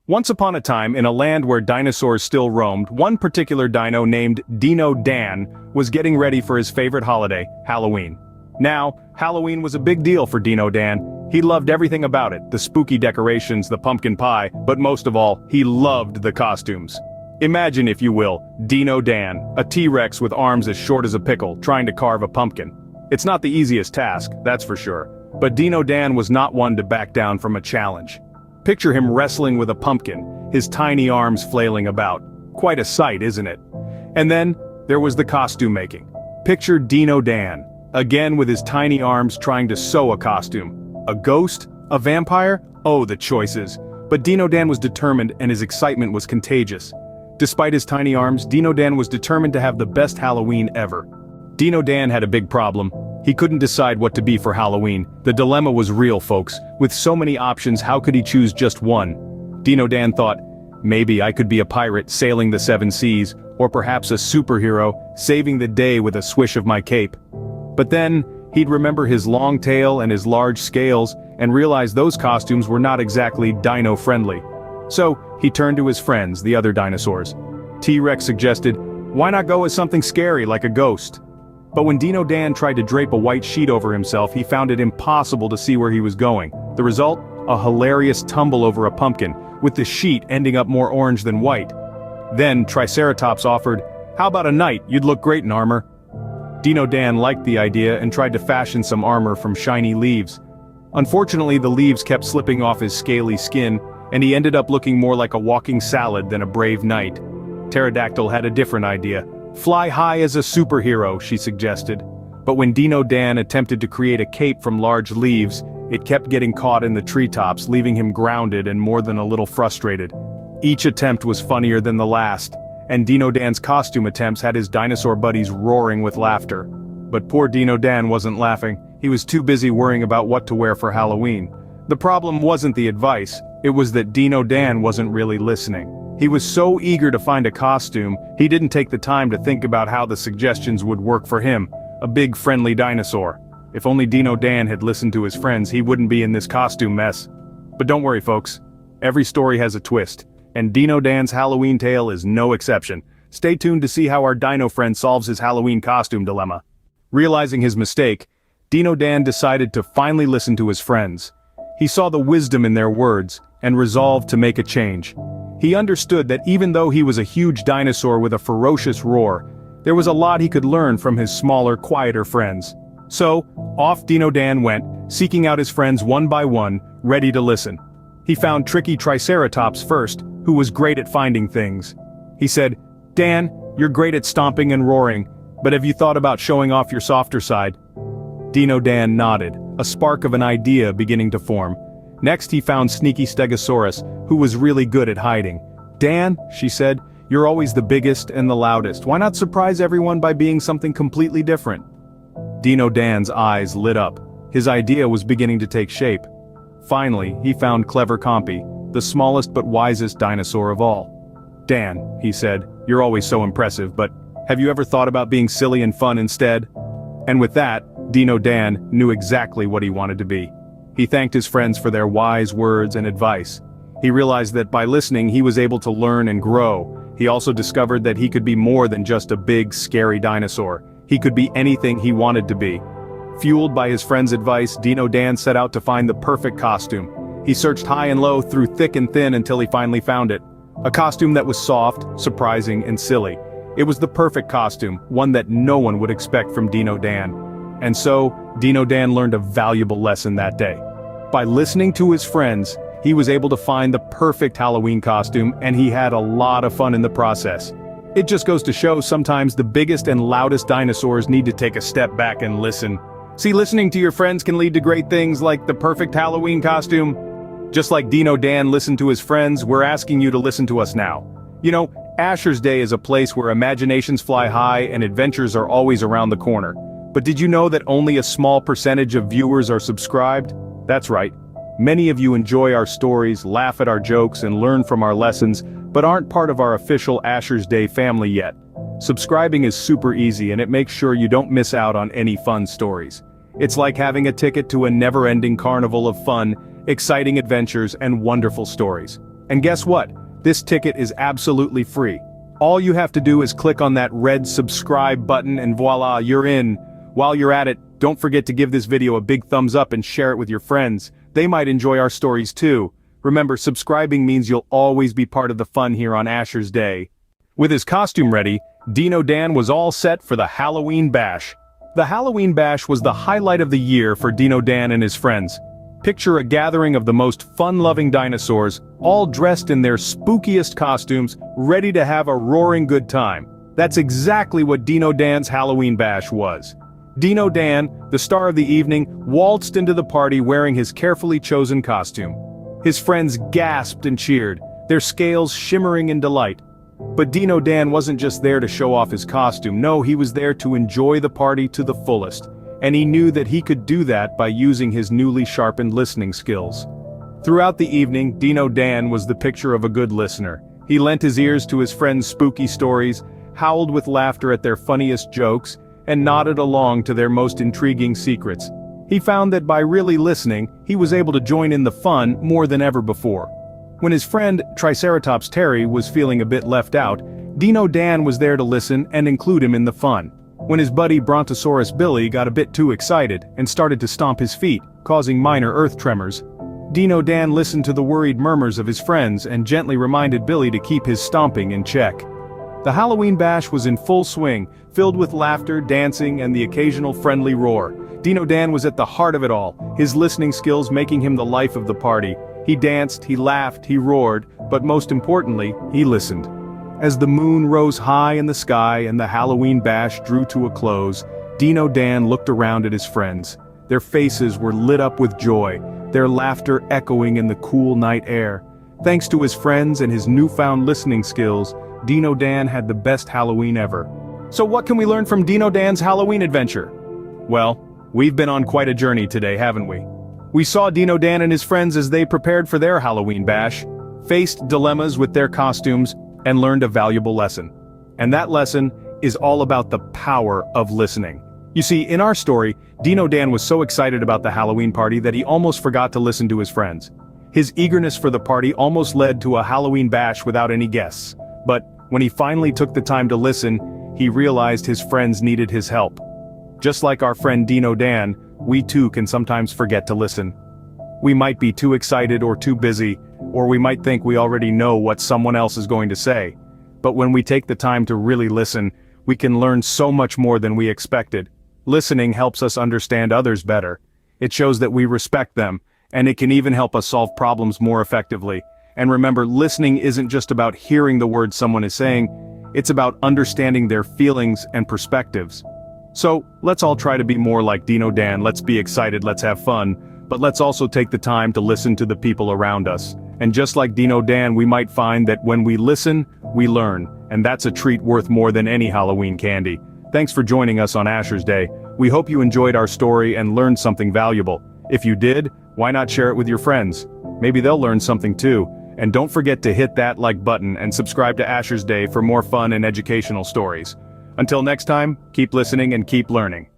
Once upon a time, in a land where dinosaurs still roamed, one particular dino named Dino-Dan was getting ready for his favorite holiday, Halloween. Now, Halloween was a big deal for Dino-Dan. He loved everything about it, the spooky decorations, the pumpkin pie, but most of all, he loved the costumes. Imagine, if you will, Dino-Dan, a T-Rex with arms as short as a pickle, trying to carve a pumpkin. It's not the easiest task, that's for sure. But Dino-Dan was not one to back down from a challenge. Picture him wrestling with a pumpkin, his tiny arms flailing about. Quite a sight, isn't it? And then, there was the costume making. Picture Dino-Dan, again with his tiny arms trying to sew a costume. A ghost? A vampire? Oh, the choices. But Dino-Dan was determined and his excitement was contagious. Despite his tiny arms, Dino-Dan was determined to have the best Halloween ever. Dino-Dan had a big problem. He couldn't decide what to be for Halloween. The dilemma was real, folks. With so many options, how could he choose just one? Dino-Dan thought, maybe I could be a pirate sailing the seven seas, or perhaps a superhero, saving the day with a swish of my cape. But then, he'd remember his long tail and his large scales, and realize those costumes were not exactly dino-friendly. So, he turned to his friends, the other dinosaurs. T-Rex suggested, why not go as something scary like a ghost? But when Dino-Dan tried to drape a white sheet over himself, he found it impossible to see where he was going. The result? A hilarious tumble over a pumpkin, with the sheet ending up more orange than white. Then Triceratops offered, how about a knight, you'd look great in armor. Dino-Dan liked the idea and tried to fashion some armor from shiny leaves. Unfortunately, the leaves kept slipping off his scaly skin, and he ended up looking more like a walking salad than a brave knight. Pterodactyl had a different idea. Fly high as a superhero, she suggested. But when Dino-Dan attempted to create a cape from large leaves, it kept getting caught in the treetops, leaving him grounded and more than a little frustrated. Each attempt was funnier than the last, and Dino-Dan's costume attempts had his dinosaur buddies roaring with laughter. But poor Dino-Dan wasn't laughing. He was too busy worrying about what to wear for Halloween. The problem wasn't the advice, it was that Dino-Dan wasn't really listening. He was so eager to find a costume, he didn't take the time to think about how the suggestions would work for him, a big friendly dinosaur. If only Dino-Dan had listened to his friends, he wouldn't be in this costume mess. But don't worry, folks. Every story has a twist, and Dino-Dan's Halloween tale is no exception. Stay tuned to see how our dino friend solves his Halloween costume dilemma. Realizing his mistake, Dino-Dan decided to finally listen to his friends. He saw the wisdom in their words, and resolved to make a change. He understood that even though he was a huge dinosaur with a ferocious roar, there was a lot he could learn from his smaller, quieter friends. So, off Dino-Dan went, seeking out his friends one by one, ready to listen. He found tricky Triceratops first, who was great at finding things. He said, Dan, you're great at stomping and roaring, but have you thought about showing off your softer side? Dino-Dan nodded, a spark of an idea beginning to form. Next he found sneaky Stegosaurus, who was really good at hiding. Dan, she said, you're always the biggest and the loudest. Why not surprise everyone by being something completely different? Dino-Dan's eyes lit up. His idea was beginning to take shape. Finally, he found clever Compy, the smallest but wisest dinosaur of all. Dan, he said, you're always so impressive, but have you ever thought about being silly and fun instead? And with that, Dino-Dan knew exactly what he wanted to be. He thanked his friends for their wise words and advice. He realized that by listening he was able to learn and grow. He also discovered that he could be more than just a big, scary dinosaur. He could be anything he wanted to be. Fueled by his friends' advice, Dino-Dan set out to find the perfect costume. He searched high and low, through thick and thin until he finally found it. A costume that was soft, surprising, and silly. It was the perfect costume, one that no one would expect from Dino-Dan. And so, Dino-Dan learned a valuable lesson that day. By listening to his friends, he was able to find the perfect Halloween costume, and he had a lot of fun in the process. It just goes to show sometimes the biggest and loudest dinosaurs need to take a step back and listen. See, listening to your friends can lead to great things like the perfect Halloween costume. Just like Dino-Dan listened to his friends, we're asking you to listen to us now. You know, Asher's Day is a place where imaginations fly high and adventures are always around the corner. But did you know that only a small percentage of viewers are subscribed? That's right. Many of you enjoy our stories, laugh at our jokes, and learn from our lessons, but aren't part of our official Asher's Day family yet. Subscribing is super easy and it makes sure you don't miss out on any fun stories. It's like having a ticket to a never-ending carnival of fun, exciting adventures, and wonderful stories. And guess what? This ticket is absolutely free. All you have to do is click on that red subscribe button and voila, you're in. While you're at it, don't forget to give this video a big thumbs up and share it with your friends. They might enjoy our stories too. Remember, subscribing means you'll always be part of the fun here on Asher's Day. With his costume ready, Dino Dan was all set for the Halloween Bash. The Halloween Bash was the highlight of the year for Dino Dan and his friends. Picture a gathering of the most fun-loving dinosaurs, all dressed in their spookiest costumes, ready to have a roaring good time. That's exactly what Dino Dan's Halloween Bash was. Dino Dan, the star of the evening, waltzed into the party wearing his carefully chosen costume. His friends gasped and cheered, their scales shimmering in delight. But Dino Dan wasn't just there to show off his costume, no, he was there to enjoy the party to the fullest. And he knew that he could do that by using his newly sharpened listening skills. Throughout the evening, Dino Dan was the picture of a good listener. He lent his ears to his friends' spooky stories, howled with laughter at their funniest jokes, and nodded along to their most intriguing secrets. He found that by really listening, he was able to join in the fun more than ever before. When his friend, Triceratops Terry, was feeling a bit left out, Dino Dan was there to listen and include him in the fun. When his buddy Brontosaurus Billy got a bit too excited and started to stomp his feet, causing minor earth tremors, Dino Dan listened to the worried murmurs of his friends and gently reminded Billy to keep his stomping in check. The Halloween Bash was in full swing, filled with laughter, dancing, and the occasional friendly roar. Dino Dan was at the heart of it all, his listening skills making him the life of the party. He danced, he laughed, he roared, but most importantly, he listened. As the moon rose high in the sky and the Halloween Bash drew to a close, Dino Dan looked around at his friends. Their faces were lit up with joy, their laughter echoing in the cool night air. Thanks to his friends and his newfound listening skills, Dino Dan had the best Halloween ever. So what can we learn from Dino Dan's Halloween adventure? Well, we've been on quite a journey today, haven't we? We saw Dino Dan and his friends as they prepared for their Halloween Bash, faced dilemmas with their costumes, and learned a valuable lesson. And that lesson is all about the power of listening. You see, in our story, Dino Dan was so excited about the Halloween party that he almost forgot to listen to his friends. His eagerness for the party almost led to a Halloween Bash without any guests. But when he finally took the time to listen, he realized his friends needed his help. Just like our friend Dino Dan, we too can sometimes forget to listen. We might be too excited or too busy, or we might think we already know what someone else is going to say. But when we take the time to really listen, we can learn so much more than we expected. Listening helps us understand others better. It shows that we respect them, and it can even help us solve problems more effectively. And remember, listening isn't just about hearing the words someone is saying, it's about understanding their feelings and perspectives. So, let's all try to be more like Dino Dan. Let's be excited, let's have fun, but let's also take the time to listen to the people around us. And just like Dino Dan, we might find that when we listen, we learn, and that's a treat worth more than any Halloween candy. Thanks for joining us on Asher's Day. We hope you enjoyed our story and learned something valuable. If you did, why not share it with your friends? Maybe they'll learn something too. And don't forget to hit that like button and subscribe to Asher's Day for more fun and educational stories. Until next time, keep listening and keep learning.